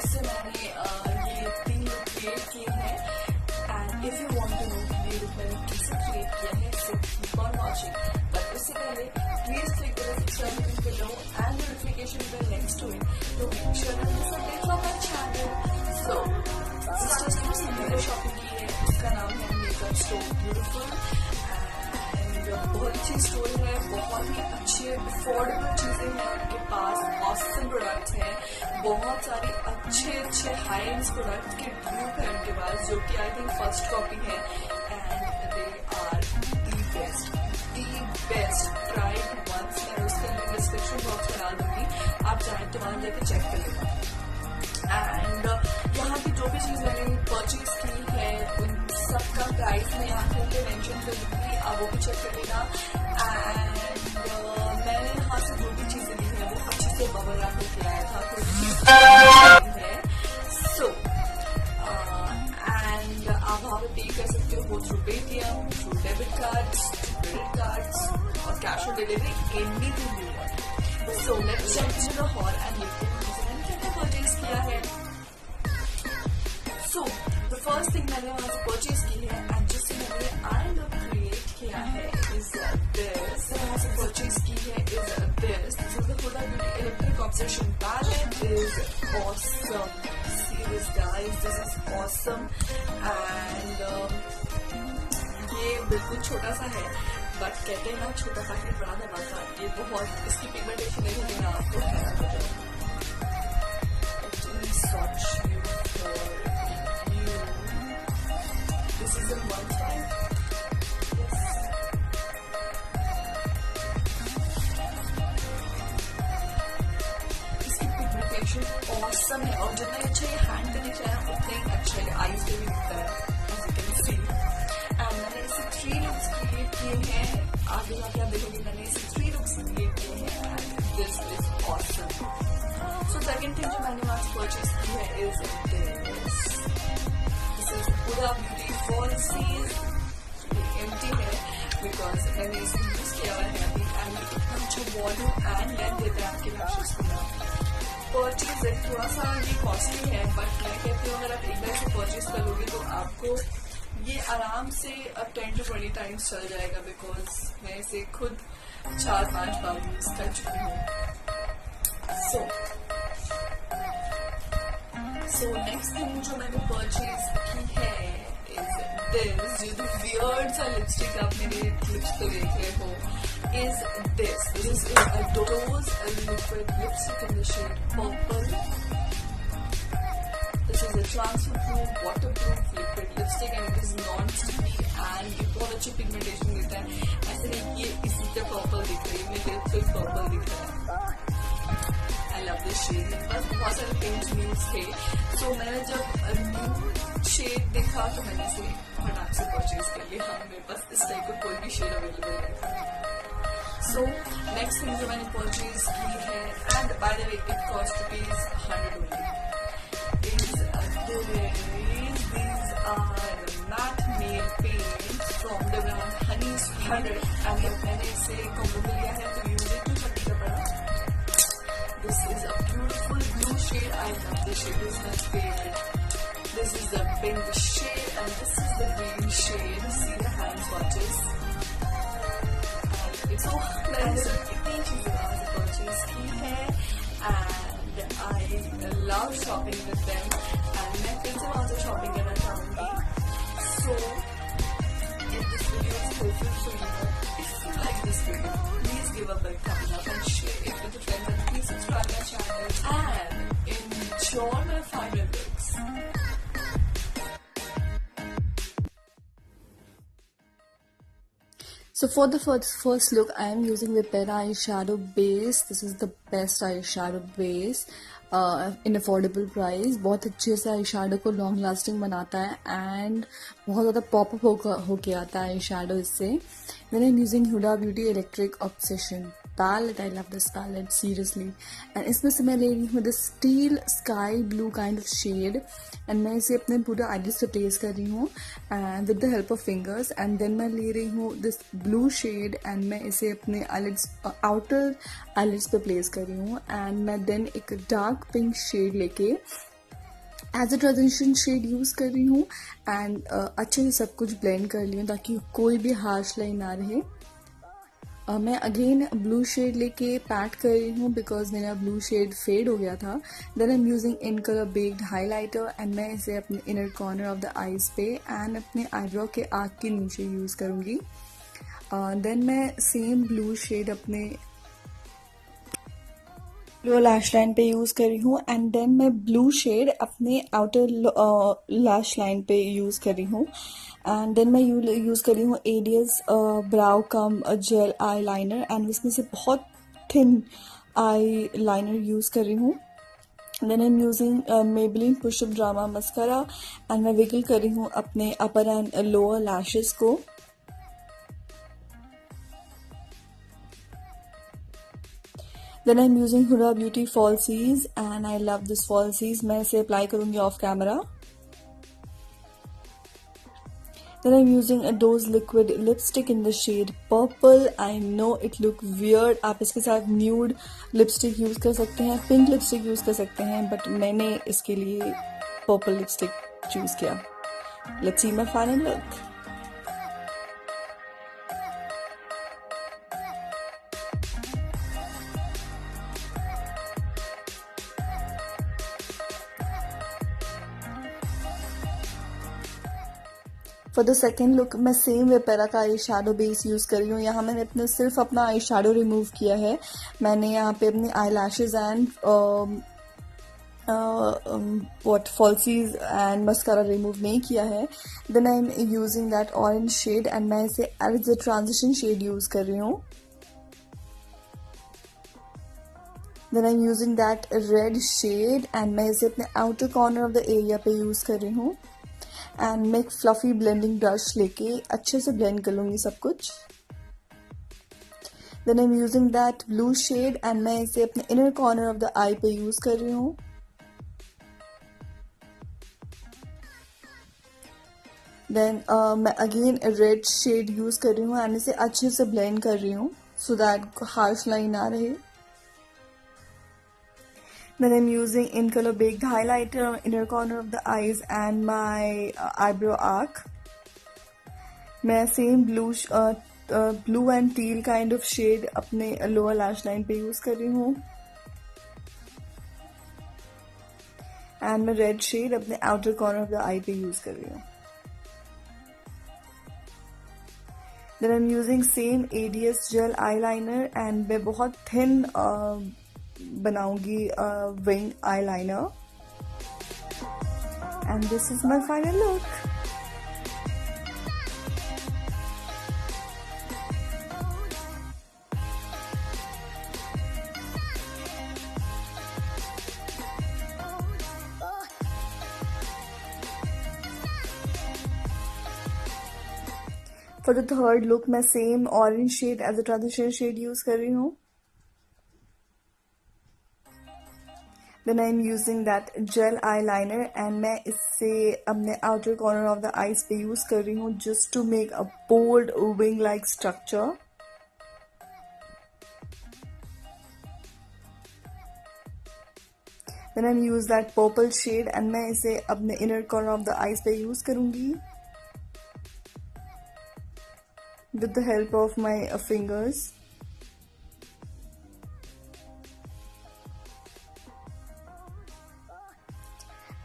जिससे मैंने ये 3 लुक क्रिएट किए हैं। And if you want to know ये लुक मैंने कैसे क्रिएट किया है, so keep on watching. But उससे पहले please click the subscribe button below and notification bell next to it to make sure that you subscribe to my channel. So sisters ने मुझसे video shopping की है, उसका नाम है मेकअप स्टोर ब्यूटीफुल। बहुत अच्छी स्टोर है, बहुत ही अच्छे अफोर्डेबल चीजें हैं उनके पास, ऑसम प्रोडक्ट्स हैं, बहुत सारे अच्छे हाई एंड प्रोडक्ट्स के ड्यूप है उनके पास, जो कि आई थिंक फर्स्ट कॉपी है। And they are the best tried ones. मैं उसका लिंक डिस्क्रिप्शन बॉक्स में डाल दूंगी, आप चाहें तो वहां जाके चेक कर लेना। एंड यहाँ की जो भी चीज मैंने परचेज की है उन सबका प्राइस मैं यहाँ पे मेंशन कर दूंगी, आप वो भी चेक कर लेना। एंड मैंने यहाँ से जो भी चीजें ली है वो अच्छे से बबल रैप होके आया था, कोई है। सो एंड आप वहाँ पे पे कर सकते हो through Paytm, through debit cards, credit cards और cash on delivery, anything you want. So let's check to the hall and देखते हैं मैंने क्या परचेज किया है। सो द फर्स्ट थिंग मैंने वहां से परचेज की है एंड जिससे मैंने आई लुक क्रिएट किया है इज दिस। वहां से परचेज की है is this is the Huda beauty electric obsession palette. Is awesome, serious guys, this is awesome. And ये बिल्कुल छोटा सा है, बट कहते हैं ना छोटा सा ही बड़ा धमाका। ये बहुत, इसकी पिगमेंटेशन देखोगे ना आपको हैरान हो जाएगा। This is in one side. Yes. इसकी पिगमेंटेशन ऑसम है और जितना अच्छा ये हैंड पे दिख रहा है उतना ही अच्छा ये आईज पे भी दिखता है, as you can see. And मैंने इसे 3 लुक्स क्रिएट किए हैं, आगे जाके आप देखोगे मैंने इसे 3 लुक्स क्रिएट किए हैं and this is awesome. So second thing जो मैंने वहां से परचेज की है is this is Huda Beauty falsies। Empty है बिकॉज मैंने इसे यूज किया हुआ है अभी एंड इतना अच्छा वॉल्यूम एंड लेंथ देता है आपके लैशेस को। परचेज है थोड़ा सा ये कॉस्टली है, बट मैं कहती हूँ अगर आप एक बार से परचेज करोगे तो आपको ये आराम से 10 to 20 टाइम्स चल जाएगा, बिकॉज मैं इसे खुद 4-5 बार यूज कर चुकी हूँ। सो नेक्स्ट थिंग जो मैंने परचेज की है दिस, जो वियर्ड सा लिपस्टिक आप मेरे लिप्स पे देख रहे हो, is this is a dose liquid lipstick in the shade purple. This is a transfer proof waterproof liquid lipstick and it is non sticky and ये बहुत अच्छी पिगमेंटेशन देता है। ऐसे नहीं ये इसी पे पर्पल दिख रही है, मेरे लिप्स पे पर्पल दिख रहा है। I love this shade. बस बहुत सारे पिंक न्यूज थे, सो मैंने जब न्यू शेड देखा तो मैंने इसे फटाक से परचेज कर लिया। मेरे पास इस टाइप का कोई भी शेड अवेलेबल नहीं था। सो नेक्स्ट थिंग जो मैंने परचेज की है and by the way it cost ₹100 only is these are matte nail paint from the brand Honey Sweet and मैंने इसे कॉम्बो में लिया है तो यूज इट 230 का पड़ा। This is a beautiful blue shade. I love this shade. This is my favorite. This is the pink shade and this is the green shade. See the hand swatches. And it's so nice. इतनी चीजें वहाँ से purchase की है and I love shopping with them. And मैं फिर से वहाँ से शॉपिंग करना चाहूँगी. So if this video is helpful for you, if you like this video, please give a big thumbs up and share it with your friends and please subscribe my channel and enjoy my final looks. So for the first look, I am using the Pera eyeshadow base. This is the best eyeshadow base in affordable price. बहुत अच्छे से eyeshadow को long lasting बनाता है and बहुत ज़्यादा pop up होके आता है eyeshadow इससे. Then I'm using Huda Beauty Electric Obsession palette. I love this palette seriously. And इसमें से मैं ले रही हूँ this steel sky blue kind of shade. And मैं इसे अपने पूरे eyelids पे प्लेस कर रही हूँ and with the help of fingers. And then मैं ले रही हूँ this blue shade and मैं इसे अपने eyelids outer eyelids पे प्लेस कर रही हूँ. And मैं then एक dark pink shade लेके as a transition shade use कर रही हूँ एंड अच्छे से सब कुछ ब्लेंड कर ली हूँ ताकि कोई भी हार्श लाइन ना रहे। मैं अगेन ब्लू शेड लेके पैट कर रही हूँ बिकॉज मेरा ब्लू शेड फेड हो गया था। Then I am using in colour based highlighter and मैं इसे अपने inner corner of the eyes पे एंड अपने आईब्रो के आर्क के नीचे यूज़ करूँगी। देन मैं सेम ब्लू शेड अपने लोअर लैश लाइन पे यूज़ कर रही हूँ एंड देन मैं ब्लू शेड अपने आउटर लैश लाइन पे यूज़ कर रही हूँ एंड देन मैं यूज़ कर रही हूँ एडियस ब्राउ कम जेल आई लाइनर एंड इसमें से बहुत थिन आई लाइनर यूज़ कर रही हूँ। Then I am using Maybelline push up drama mascara and मैं विगल कर रही हूँ अपने अपर एंड लोअर लैशेस को। Then I'm using Huda Beauty falsies and I love this falsies. मैं इसे अप्लाई करूँगी of camera. Then I'm using a Dose liquid lipstick in the shade purple. I know it look weird. आप इसके साथ nude lipstick use कर सकते हैं, pink lipstick use कर सकते हैं, but मैंने इसके लिए purple lipstick choose किया। Let's see my final look. For the second look मैं सेम वेपेरा का आई शेडो बेस यूज़ कर रही हूँ। यहाँ मैंने सिर्फ अपना आई शेडो रिमूव किया है। मैंने यहाँ पे अपने eye lashes and falsies and mascara remove नहीं किया है। Then I am using that orange shade and मैं इसे as a transition shade use कर रही हूँ। Then I am using that red shade and मैं इसे अपने outer corner of the area पे यूज़ कर रही हूँ एंड मैं एक फ्लफी ब्लेंडिंग ब्रश लेके अच्छे से ब्लेंड कर लूँगी सब कुछ। Then I am using that blue shade and मैं इसे अपने inner corner of the eye पे यूज़ कर रही हूँ। देन मैं अगेन रेड शेड यूज़ कर रही हूँ एंड इसे अच्छे से ब्लेंड कर रही हूँ सो दैट हार्श लाइन ना रहे। Then I'm using in color baked highlighter on inner corner of the eyes and my eyebrow arc. मैं same blue and teal kind of shade अपने लोअर लैश लाइन पे use कर रही हूँ and मैं red shade अपने outer corner of the eye पे use कर रही हूँ। Then I'm using same ADS gel eyeliner and मैं बहुत थिन बनाऊंगी wing eyeliner and this is my final look. For the third look मैं same orange shade as a transition shade use कर रही हूँ। Then I'm using that gel eyeliner and मैं इससे अपने outer corner of the eyes पे use कर रही हूँ just to make a bold wing like structure. Then I'm use that purple shade and मैं इसे अपने inner corner of the eyes पे यूज करूँगी with the help of my fingers.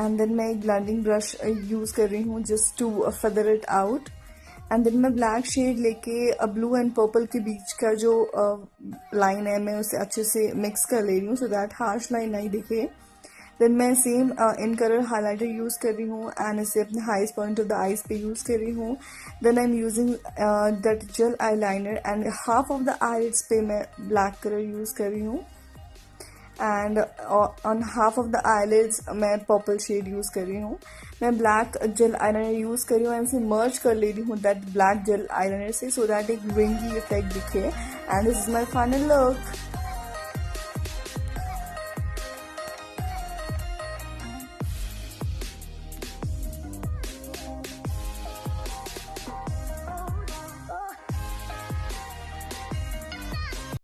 And then मैं एक blending brush यूज कर रही हूँ just to feather it out. And then मैं black shade लेके blue and purple के बीच का जो line है मैं उसे अच्छे से mix कर ले रही हूँ so that harsh line नहीं दिखे. Then मैं same in color highlighter use कर रही हूँ and इसे अपने highest point of the eyes पे यूज कर रही हूँ. Then I'm using that gel eyeliner and half of the eyelids पे मैं black color यूज कर रही हूँ and on half of the eyelids मैं purple shade यूज कर रही हूँ. मैं black gel eyeliner यूज कर रही हूँ and इसे merge कर ले रही हूँ that black gel eyeliner से so that एक wingy effect दिखे and this is my final look.